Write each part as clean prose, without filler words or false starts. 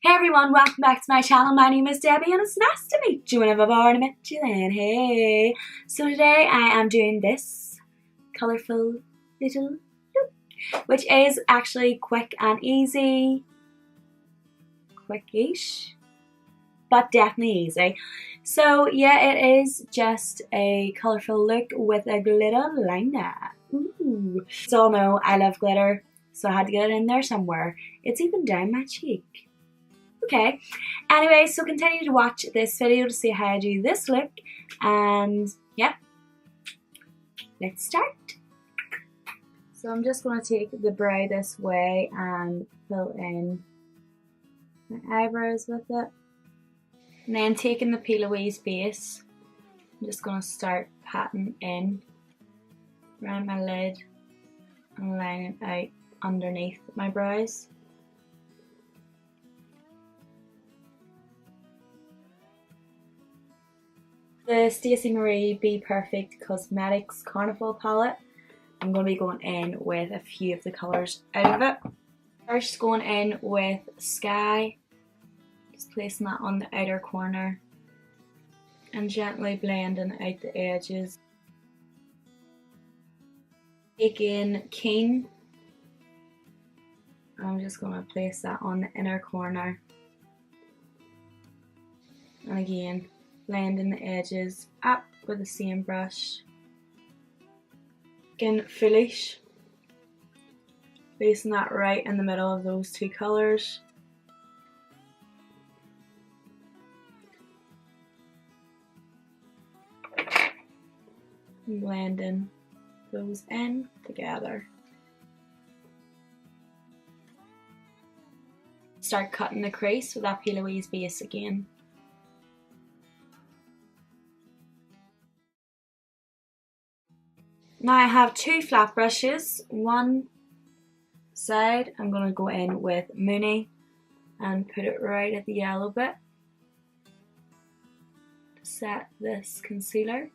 Hey everyone, welcome back to my channel. My name is Debbie and it's nice to meet you whenever I've already met you then. Hey! So today I am doing this colourful little look, which is actually quick and easy. Quickish, but definitely easy. So yeah, it is just a colourful look with a glitter liner. Ooh. So all know I love glitter, so I had to get it in there somewhere. It's even down my cheek. Okay, anyway, so continue to watch this video to see how I do this look, and yeah, let's start. So I'm just going to take the brow this way and fill in my eyebrows with it, and then taking the P. Louise base, I'm just going to start patting in around my lid and lining out underneath my brows. The Stacey Marie Be Perfect Cosmetics Carnival palette. I'm going to be going in with a few of the colours out of it. First, going in with Sky, just placing that on the outer corner and gently blending out the edges. Taking King, I'm just going to place that on the inner corner, and again blending the edges up with the same brush. Again, Foolish, placing that right in the middle of those two colours. And blending those in together. Start cutting the crease with that P. Louise base again. Now I have two flat brushes. One side I'm going to go in with Mooney and put it right at the yellow bit to set this concealer.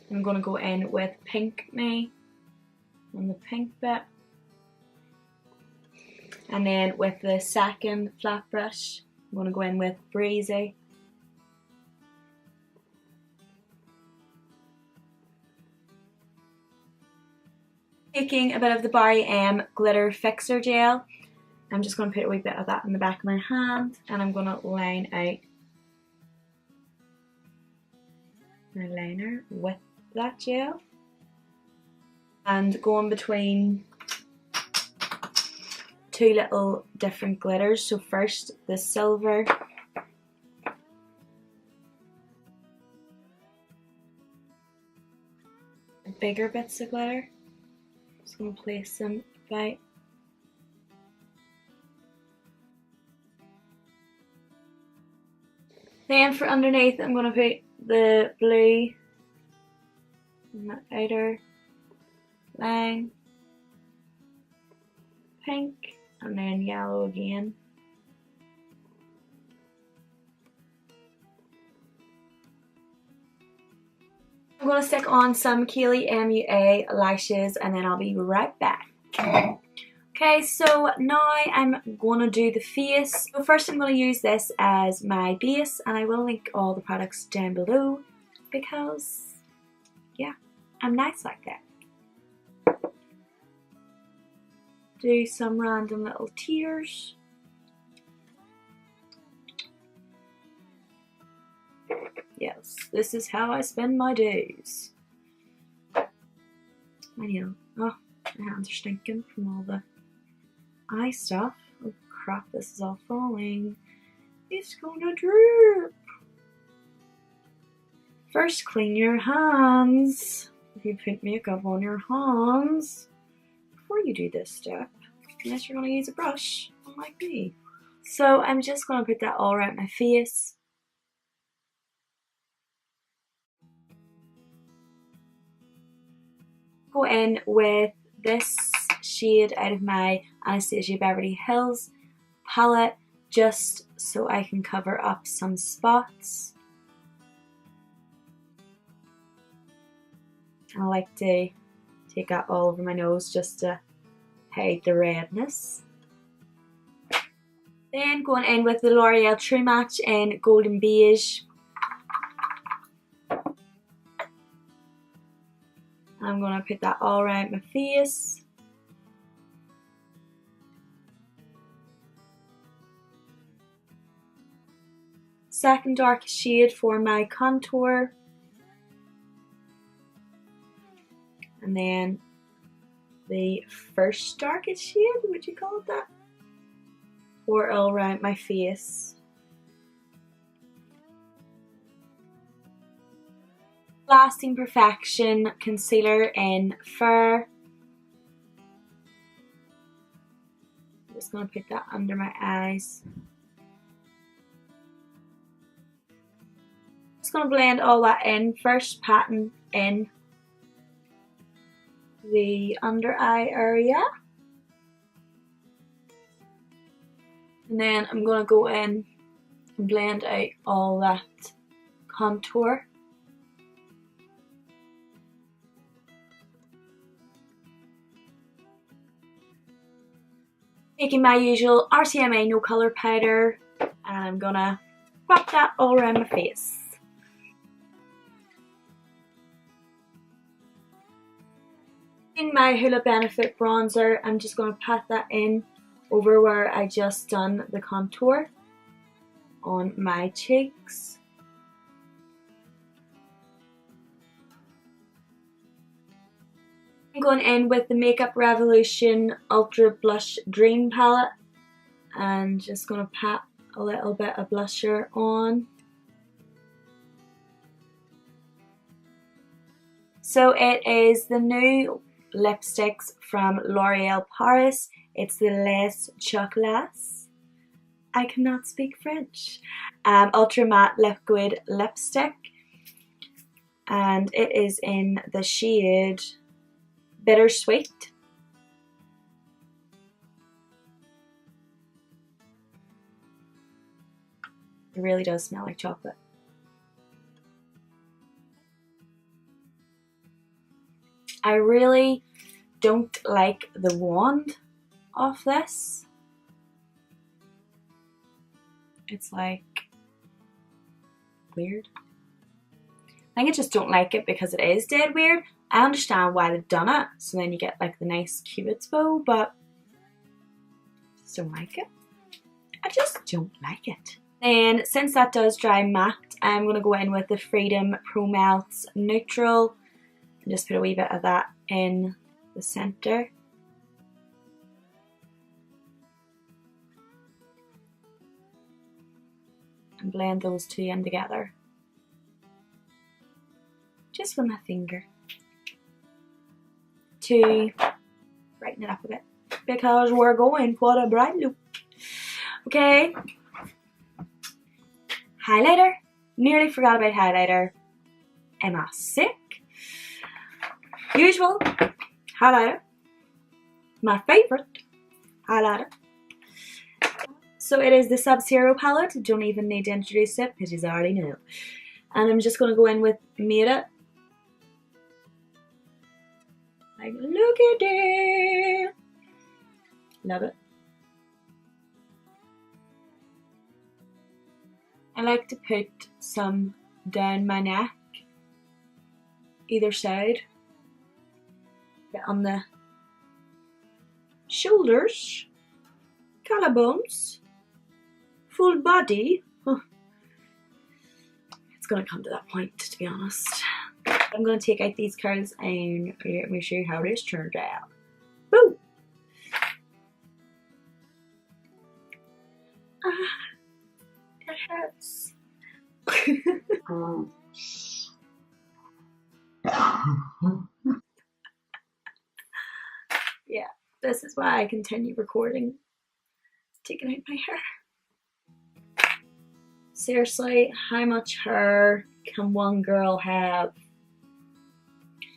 I'm going to go in with Pink Me on the pink bit, and then with the second flat brush I'm going to go in with Breezy. Taking a bit of the Barry M Glitter Fixer Gel, I'm just going to put a wee bit of that in the back of my hand, and I'm going to line out my liner with that gel, and going between two little different glitters. So first the silver, bigger bits of glitter. Just going to place them right. Then for underneath I'm going to put the blue in the outer line, pink, and then yellow again. I'm going to stick on some Kaylee MUA lashes and then I'll be right back. Okay, so now I'm going to do the face. So first I'm going to use this as my base, and I will link all the products down below because, yeah, I'm nice like that. Do some random little tears. Yes, this is how I spend my days. I know. Oh, my hands are stinking from all the eye stuff. Oh crap, this is all falling. It's gonna drip. First, clean your hands. If you put makeup on your hands before you do this step, unless you're gonna use a brush, unlike me. So I'm just gonna put that all around my face. Go in with this shade out of my Anastasia Beverly Hills palette, just so I can cover up some spots. I like to take that all over my nose just to hide the redness. Then going in with the L'Oreal True Match in Golden Beige. I'm going to put that all around my face. Second darkest shade for my contour. And then the first darkest shade, would you call it that? For all around my face. Lasting Perfection concealer in Fur. I'm just going to put that under my eyes. Just going to blend all that in first, patting in the under eye area. And then I'm going to go in and blend out all that contour. Taking my usual RCMA no colour powder, and I'm gonna pop that all around my face. In my Hoola Benefit bronzer, I'm just gonna pat that in over where I just done the contour on my cheeks. I'm going in with the Makeup Revolution Ultra Blush Dream Palette and just going to pat a little bit of blusher on. So it is the new lipsticks from L'Oreal Paris. It's the Les Chocolats. I cannot speak French. Ultra Matte Liquid Lipstick. And it is in the shade Bittersweet. It really does smell like chocolate. I really don't like the wand of this. It's like weird. I think I just don't like it because it is dead weird. I understand why they've done it, so then you get like the nice cupid's bow, but I just don't like it. I just don't like it. Then, since that does dry matte, I'm going to go in with the Freedom Pro Melts Neutral and just put a wee bit of that in the centre. And blend those two in together. Just with my finger. To brighten it up a bit. Because we're going for a bright look. Okay. Highlighter. Nearly forgot about highlighter. Am I sick? Usual highlighter. My favourite highlighter. So it is the Sub-Zero palette. Don't even need to introduce it because you already know. And I'm just going to go in with Made It. Like, look at it. Love it. I like to put some down my neck, either side, bit on the shoulders, collarbones, full body. It's gonna come to that point, to be honest. I'm gonna take out these curls and let me show you how this turns out. Boo! It hurts. Yeah, this is why I continue recording. Taking out my hair. Seriously, how much hair can one girl have?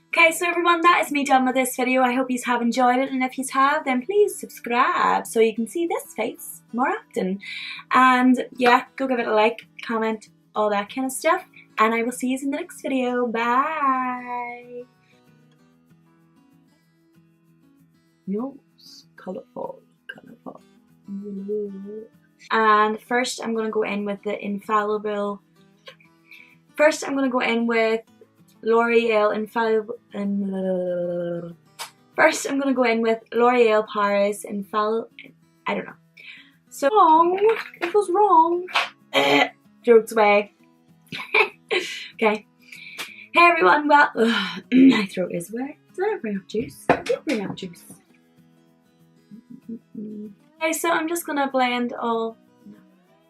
Okay, so everyone, that is me done with this video. I hope you have enjoyed it, and if you have, then please subscribe so you can see this face more often. And yeah, go give it a like, comment, all that kind of stuff, and I will see you in the next video. Bye! Yours, colourful, colourful. And first I'm going to go in with the infallible. First I'm going to go in with L'Oreal Infallible. First I'm going to go in with L'Oreal Paris Infallible. I don't know. So wrong. It was wrong. Jokes away. Okay. Hey everyone, well, my throat is wet. Did I bring up juice? I did bring up juice. Okay, so I'm just gonna blend all. No,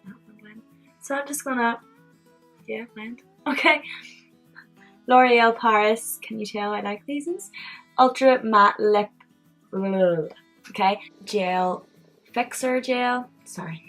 not blend. So I'm just gonna, yeah, blend. Okay. L'Oreal Paris. Can you tell I like these? Ultra matte lip. Okay. Gel fixer gel. Sorry.